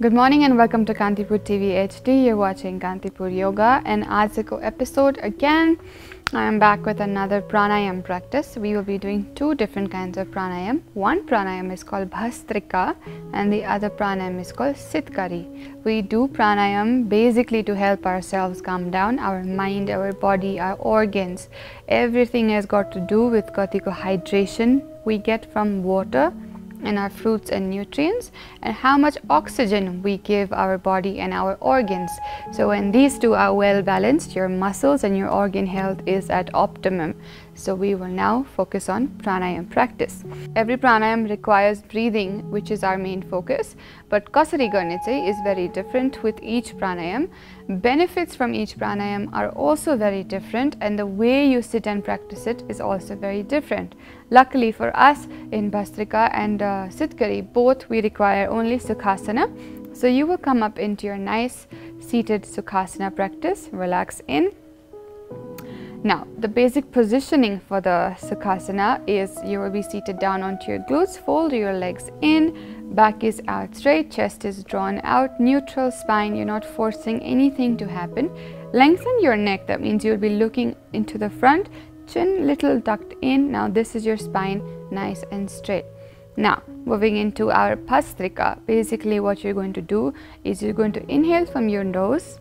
Good morning and welcome to Kantipur TV HD. You're watching Kantipur Yoga, and आज को episode again I am back with another pranayam practice. We will be doing two different kinds of pranayam. One pranayam is called Bhastrika and the other pranayam is called Sitkari. We do pranayam basically to help ourselves calm down, our mind, our body, our organs. Everything has got to do with katiko hydration we get from water and our fruits and nutrients, and how much oxygen we give our body and our organs. So when these two are well balanced, your muscles and your organ health is at optimum. So we will now focus on pranayam practice. Every pranayam requires breathing, which is our main focus, but kasari garne chai is very different with each pranayam. Benefits from each pranayam are also very different, and the way you sit and practice it is also very different. Luckily for us, in Bhastrika and Sitkari, both we require only Sukhasana. So you will come up into your nice seated Sukhasana practice, relax in. Now, the basic positioning for the Sukhasana is you will be seated down onto your glutes, fold your legs in, back is out straight, chest is drawn out, neutral spine, you're not forcing anything to happen. Lengthen your neck, that means you'll be looking into the front, chin little tucked in. Now this is your spine, nice and straight. Now, moving into our Bhastrika, basically what you're going to do is you're going to inhale from your nose,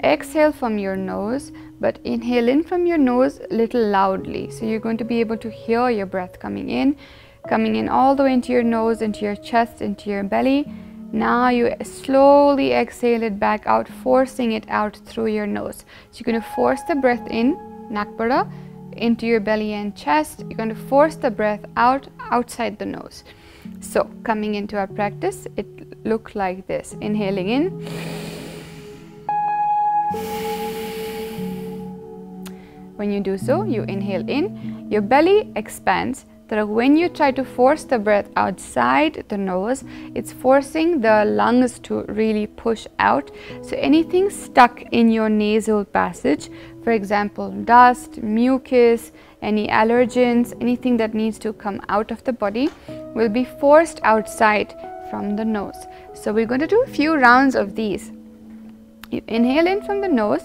exhale from your nose, but inhale in from your nose little loudly. So you're going to be able to hear your breath coming in all the way into your nose, into your chest, into your belly. Now you slowly exhale it back out, forcing it out through your nose. So you're going to force the breath in, nakpada, into your belly and chest. You're going to force the breath out outside the nose. So coming into our practice, it looks like this. Inhaling in, when you do so, you inhale in, your belly expands. So when you try to force the breath outside the nose, it's forcing the lungs to really push out. So anything stuck in your nasal passage, for example, dust, mucus, any allergens, anything that needs to come out of the body will be forced outside from the nose. So we're going to do a few rounds of these. You inhale in from the nose.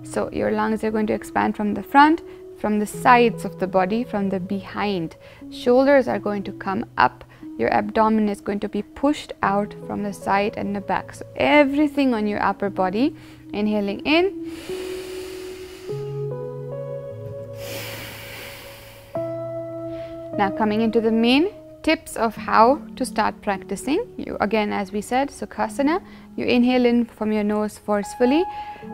So your lungs are going to expand from the front, from the sides of the body, from the behind. Shoulders are going to come up. Your abdomen is going to be pushed out from the side and the back. So everything on your upper body, inhaling in. Now coming into the main tips of how to start practicing. You again, as we said, Sukhasana, you inhale in from your nose forcefully.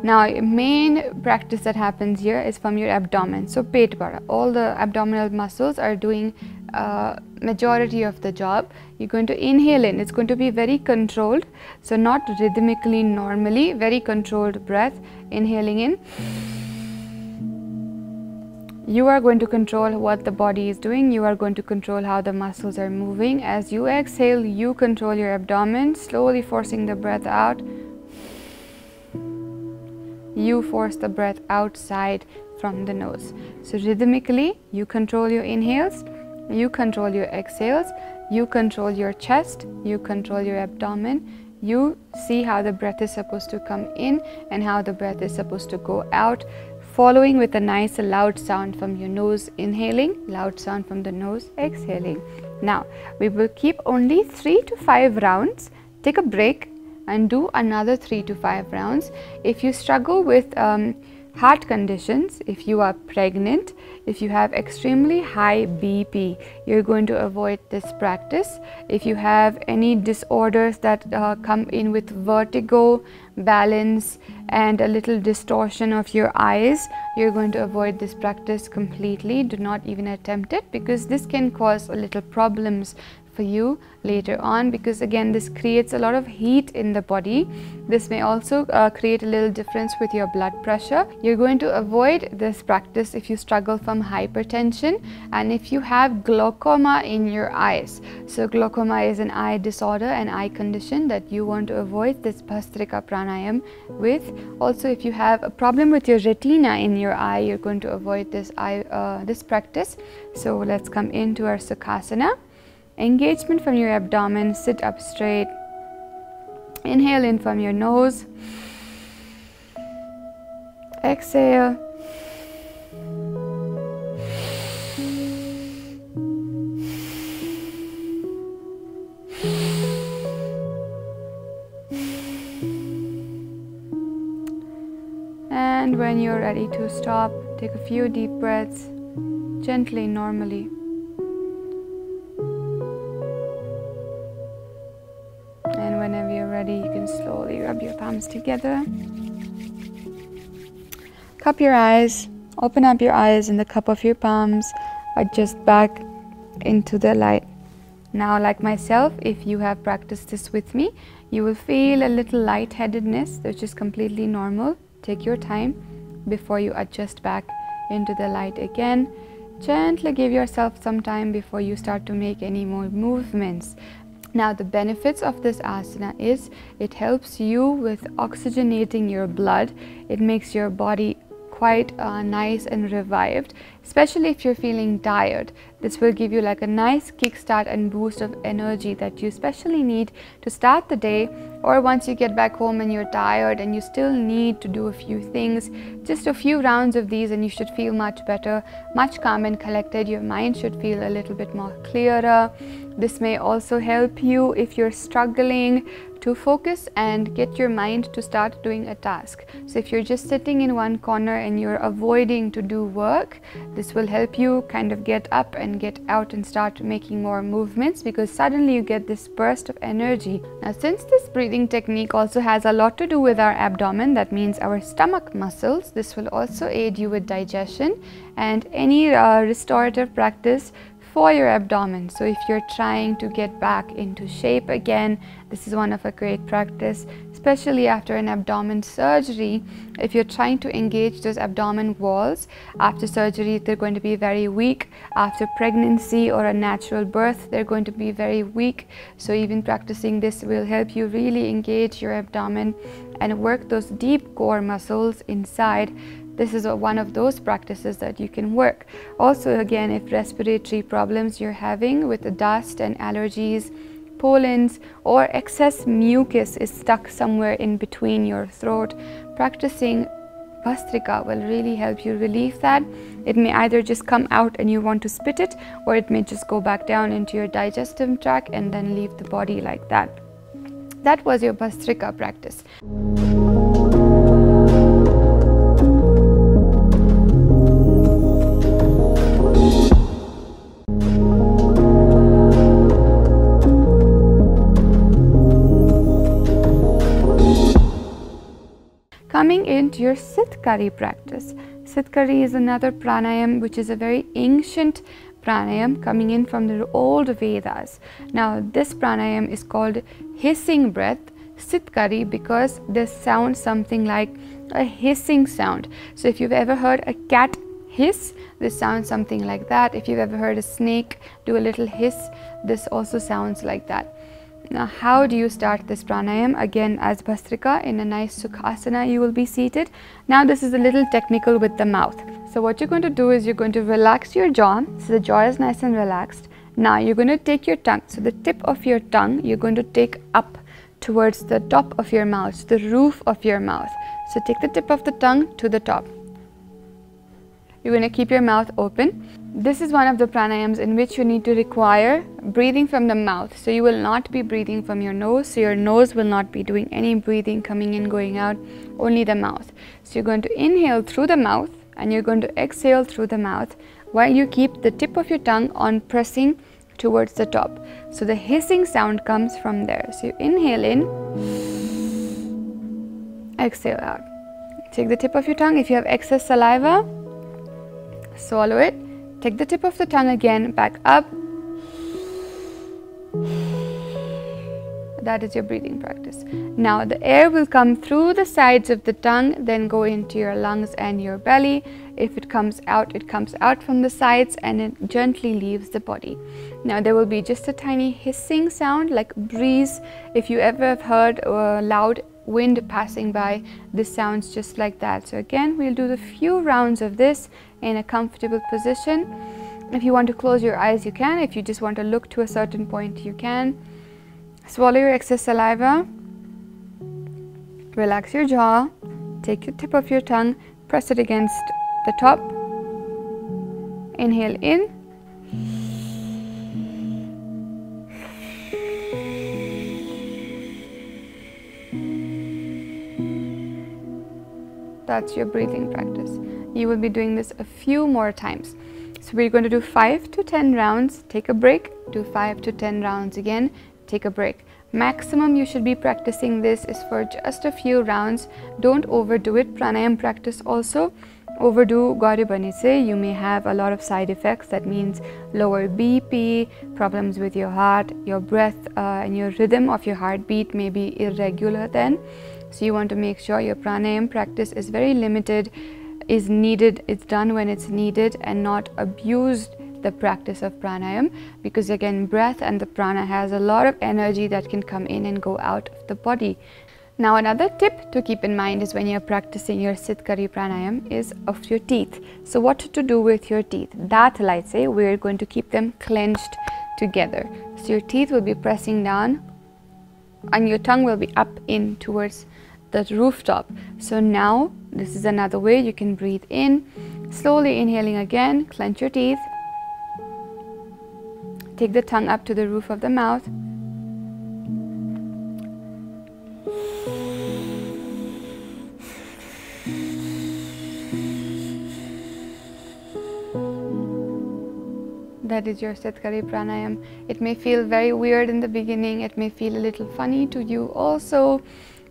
Now main practice that happens here is from your abdomen. So pet bara, all the abdominal muscles are doing majority of the job. You're going to inhale in, it's going to be very controlled, so not rhythmically, normally, very controlled breath. Inhaling in, you are going to control what the body is doing. You are going to control how the muscles are moving. As you exhale, you control your abdomen, slowly forcing the breath out. You force the breath outside from the nose. So rhythmically, you control your inhales, you control your exhales, you control your chest, you control your abdomen. You see how the breath is supposed to come in and how the breath is supposed to go out, following with a nice loud sound from your nose inhaling, loud sound from the nose exhaling. Now we will keep only 3 to 5 rounds. Take a break and do another 3 to 5 rounds. If you struggle with heart conditions, if you are pregnant, if you have extremely high BP, you're going to avoid this practice. If you have any disorders that come in with vertigo, balance, and a little distortion of your eyes, you're going to avoid this practice completely. Do not even attempt it, because this can cause a little problems for you later on, because again this creates a lot of heat in the body. This may also create a little difference with your blood pressure. You're going to avoid this practice if you struggle from hypertension and if you have glaucoma in your eyes. So glaucoma is an eye disorder, an eye condition that you want to avoid this Bhastrika pranayam with. Also, if you have a problem with your retina in your eye, you're going to avoid this this practice. So let's come into our Sukhasana. Engagement from your abdomen, sit up straight. Inhale in from your nose. Exhale. And when you're ready to stop, take a few deep breaths, gently, normally. And whenever you're ready, you can slowly rub your palms together. Cup your eyes, open up your eyes in the cup of your palms, adjust back into the light. Now, like myself, if you have practiced this with me, you will feel a little lightheadedness, which is completely normal. Take your time before you adjust back into the light again. Gently give yourself some time before you start to make any more movements. Now, the benefits of this asana is it helps you with oxygenating your blood. It makes your body quite nice and revived, especially if you're feeling tired. This will give you like a nice kickstart and boost of energy that you especially need to start the day, or once you get back home and you're tired and you still need to do a few things. Just a few rounds of these and you should feel much better, much calm and collected. Your mind should feel a little bit more clearer. This may also help you if you're struggling to focus and get your mind to start doing a task. So if you're just sitting in one corner and you're avoiding to do work, this will help you kind of get up and get out and start making more movements, because suddenly you get this burst of energy. Now, since this breathing technique also has a lot to do with our abdomen, that means our stomach muscles, this will also aid you with digestion and any restorative practice for your abdomen. So if you're trying to get back into shape again, this is one of a great practice, especially after an abdomen surgery. If you're trying to engage those abdomen walls after surgery, they're going to be very weak. After pregnancy or a natural birth, they're going to be very weak. So even practicing this will help you really engage your abdomen and work those deep core muscles inside. This is one of those practices that you can work. Also, again, if respiratory problems you're having with the dust and allergies, pollens, or excess mucus is stuck somewhere in between your throat, practicing Bhastrika will really help you relieve that. It may either just come out and you want to spit it, or it may just go back down into your digestive tract and then leave the body like that. That was your Bhastrika practice. Coming into your Sitkari practice. Sitkari is another pranayam which is a very ancient pranayam coming in from the old Vedas. Now, this pranayam is called hissing breath, Sitkari, because this sounds something like a hissing sound. So if you've ever heard a cat hiss, this sounds something like that. If you've ever heard a snake do a little hiss, this also sounds like that. Now, how do you start this pranayam? Again, as Bhastrika, in a nice Sukhasana, you will be seated. Now, this is a little technical with the mouth. So what you're going to do is you're going to relax your jaw. So the jaw is nice and relaxed. Now, you're going to take your tongue. So the tip of your tongue, you're going to take up towards the top of your mouth, the roof of your mouth. So take the tip of the tongue to the top. You're going to keep your mouth open. This is one of the pranayams in which you need to require breathing from the mouth. So you will not be breathing from your nose. So your nose will not be doing any breathing, coming in, going out, only the mouth. So you're going to inhale through the mouth and you're going to exhale through the mouth while you keep the tip of your tongue on pressing towards the top. So the hissing sound comes from there. So you inhale in, exhale out. Take the tip of your tongue. If you have excess saliva, swallow it. Take the tip of the tongue again, back up, That is your breathing practice. Now the air will come through the sides of the tongue, then go into your lungs and your belly. If it comes out from the sides and it gently leaves the body. Now there will be just a tiny hissing sound like breeze. If you ever have heard loud wind passing by, this sounds just like that. So again, we'll do the few rounds of this in a comfortable position. If you want to close your eyes, you can. If you just want to look to a certain point, you can. Swallow your excess saliva, relax your jaw, take the tip of your tongue, press it against the top, inhale in, that's your breathing practice. You will be doing this a few more times. So we're going to do 5 to 10 rounds, take a break, do 5 to 10 rounds again, take a break. Maximum you should be practicing this is for just a few rounds. Don't overdo it. Pranayam practice also, overdo gare bhane se you may have a lot of side effects. That means lower BP, problems with your heart, your breath and your rhythm of your heartbeat may be irregular then. So you want to make sure your pranayam practice is very limited, is needed, it's done when it's needed, and not abused the practice of pranayam, because again, breath and the prana has a lot of energy that can come in and go out of the body. Now another tip to keep in mind is when you're practicing your Sitkari pranayam is of your teeth. So what to do with your teeth? That let's say we're going to keep them clenched together. So your teeth will be pressing down and your tongue will be up in towards the rooftop. So now this is another way you can breathe in, slowly inhaling again, clench your teeth. Take the tongue up to the roof of the mouth. That is your Sitkari pranayam. It may feel very weird in the beginning. It may feel a little funny to you also.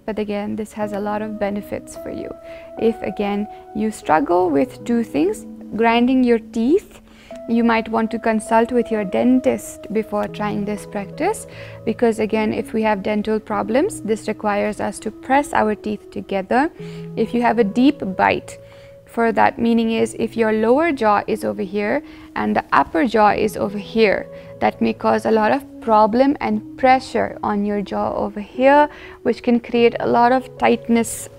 But again, this has a lot of benefits for you. If again, you struggle with two things, grinding your teeth, you might want to consult with your dentist before trying this practice, because again, if we have dental problems, this requires us to press our teeth together. If you have a deep bite, for that meaning is if your lower jaw is over here and the upper jaw is over here, that may cause a lot of problem and pressure on your jaw over here, which can create a lot of tightness,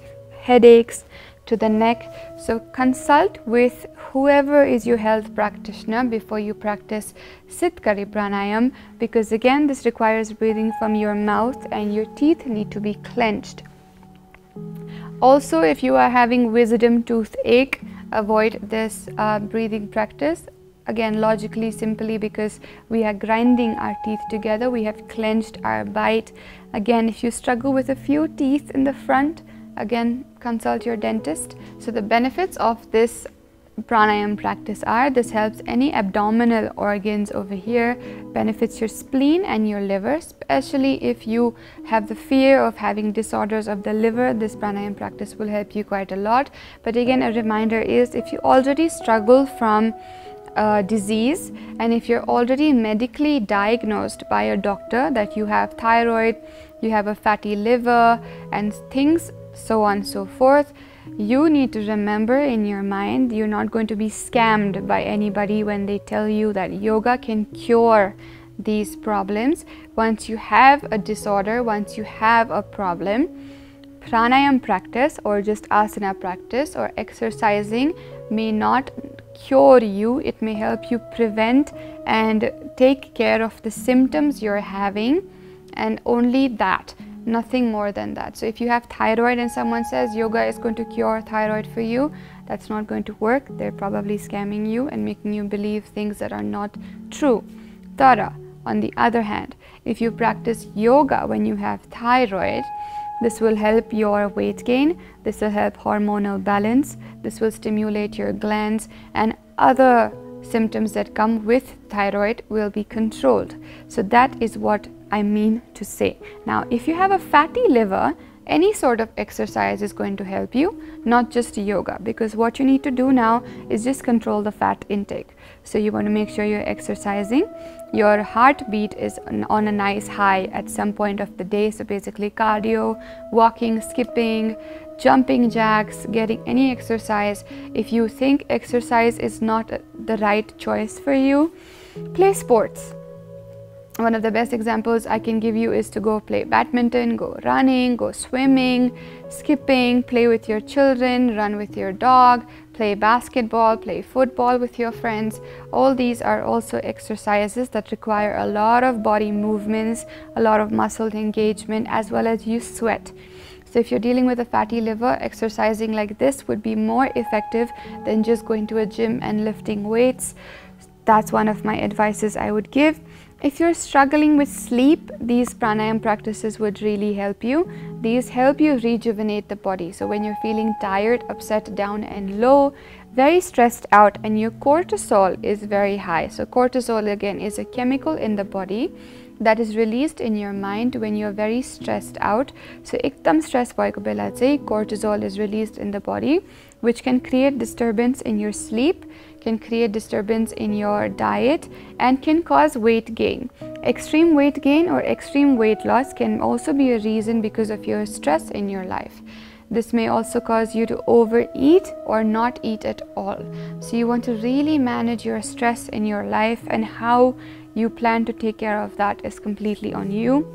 headaches to the neck. So consult with whoever is your health practitioner before you practice Sitkari pranayam, because again, this requires breathing from your mouth and your teeth need to be clenched. Also, if you are having wisdom toothache, avoid this breathing practice. Again, logically, simply because we are grinding our teeth together, we have clenched our bite. Again, if you struggle with a few teeth in the front, again, consult your dentist. So the benefits of this pranayam practice are, this helps any abdominal organs over here, benefits your spleen and your liver, especially if you have the fear of having disorders of the liver. This pranayam practice will help you quite a lot. But again, a reminder is, if you already struggle from disease, and if you're already medically diagnosed by a doctor that you have thyroid, you have a fatty liver and things, so on and so forth, you need to remember in your mind, you're not going to be scammed by anybody when they tell you that yoga can cure these problems. Once you have a disorder, once you have a problem, pranayam practice or just asana practice or exercising may not cure you. It may help you prevent and take care of the symptoms you're having, and only that, nothing more than that. So if you have thyroid and someone says yoga is going to cure thyroid for you, that's not going to work. They're probably scamming you and making you believe things that are not true. Tara, on the other hand, if you practice yoga when you have thyroid, this will help your weight gain, this will help hormonal balance, this will stimulate your glands, and other symptoms that come with thyroid will be controlled. So that is what I mean to say. Now, if you have a fatty liver, any sort of exercise is going to help you, not just yoga, because what you need to do now is just control the fat intake. So you want to make sure you're exercising, your heartbeat is on a nice high at some point of the day. So basically cardio, walking, skipping, jumping jacks, getting any exercise. If you think exercise is not the right choice for you, play sports. One of the best examples I can give you is to go play badminton, go running, go swimming, skipping, play with your children, run with your dog, play basketball, play football with your friends. All these are also exercises that require a lot of body movements, a lot of muscle engagement, as well as you sweat. So if you're dealing with a fatty liver, exercising like this would be more effective than just going to a gym and lifting weights. That's one of my advices I would give. If you're struggling with sleep, these pranayama practices would really help you. These help you rejuvenate the body. So when you're feeling tired, upset, down and low, very stressed out, and your cortisol is very high. So cortisol again is a chemical in the body that is released in your mind when you're very stressed out. So ekdam stress bhayeko bela chai cortisol is released in the body, which can create disturbance in your sleep, can create disturbance in your diet, and can cause weight gain. Extreme weight gain or extreme weight loss can also be a reason because of your stress in your life. This may also cause you to overeat or not eat at all. So you want to really manage your stress in your life, and how you plan to take care of that is completely on you.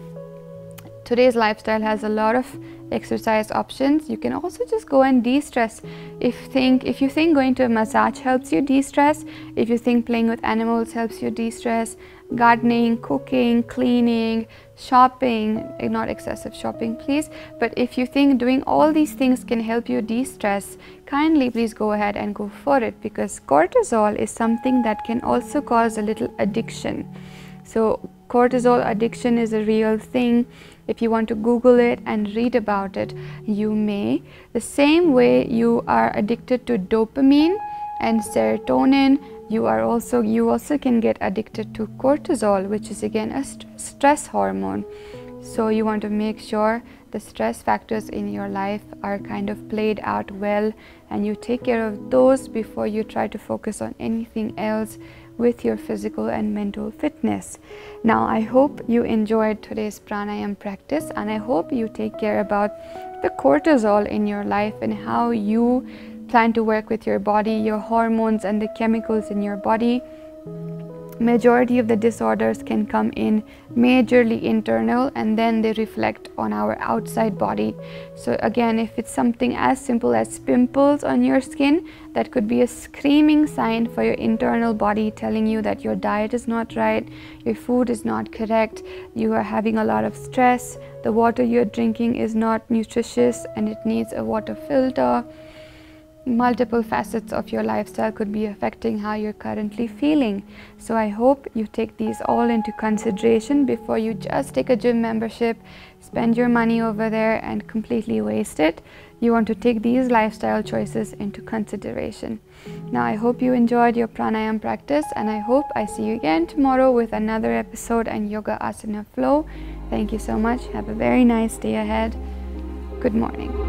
Today's lifestyle has a lot of exercise options. You can also just go and de-stress. If you think going to a massage helps you de-stress, if you think playing with animals helps you de-stress, gardening, cooking, cleaning, shopping, not excessive shopping please, but if you think doing all these things can help you de-stress, kindly please go ahead and go for it, because cortisol is something that can also cause a little addiction. So cortisol addiction is a real thing. If you want to Google it and read about it, you may. The same way you are addicted to dopamine and serotonin, you also can get addicted to cortisol, which is again a stress hormone. So you want to make sure the stress factors in your life are kind of played out well, and you take care of those before you try to focus on anything else with your physical and mental fitness. Now I hope you enjoyed today's pranayama practice, and I hope you take care about the cortisol in your life and how you plan to work with your body, your hormones and the chemicals in your body. Majority of the disorders can come in majorly internal, and then they reflect on our outside body. So again, if it's something as simple as pimples on your skin, that could be a screaming sign for your internal body telling you that your diet is not right, your food is not correct, you are having a lot of stress, the water you're drinking is not nutritious and it needs a water filter. Multiple facets of your lifestyle could be affecting how you're currently feeling. So I hope you take these all into consideration before you just take a gym membership, spend your money over there and completely waste it. You want to take these lifestyle choices into consideration. Now I hope you enjoyed your pranayama practice, and I hope I see you again tomorrow with another episode and yoga asana flow. Thank you so much. Have a very nice day ahead. Good morning.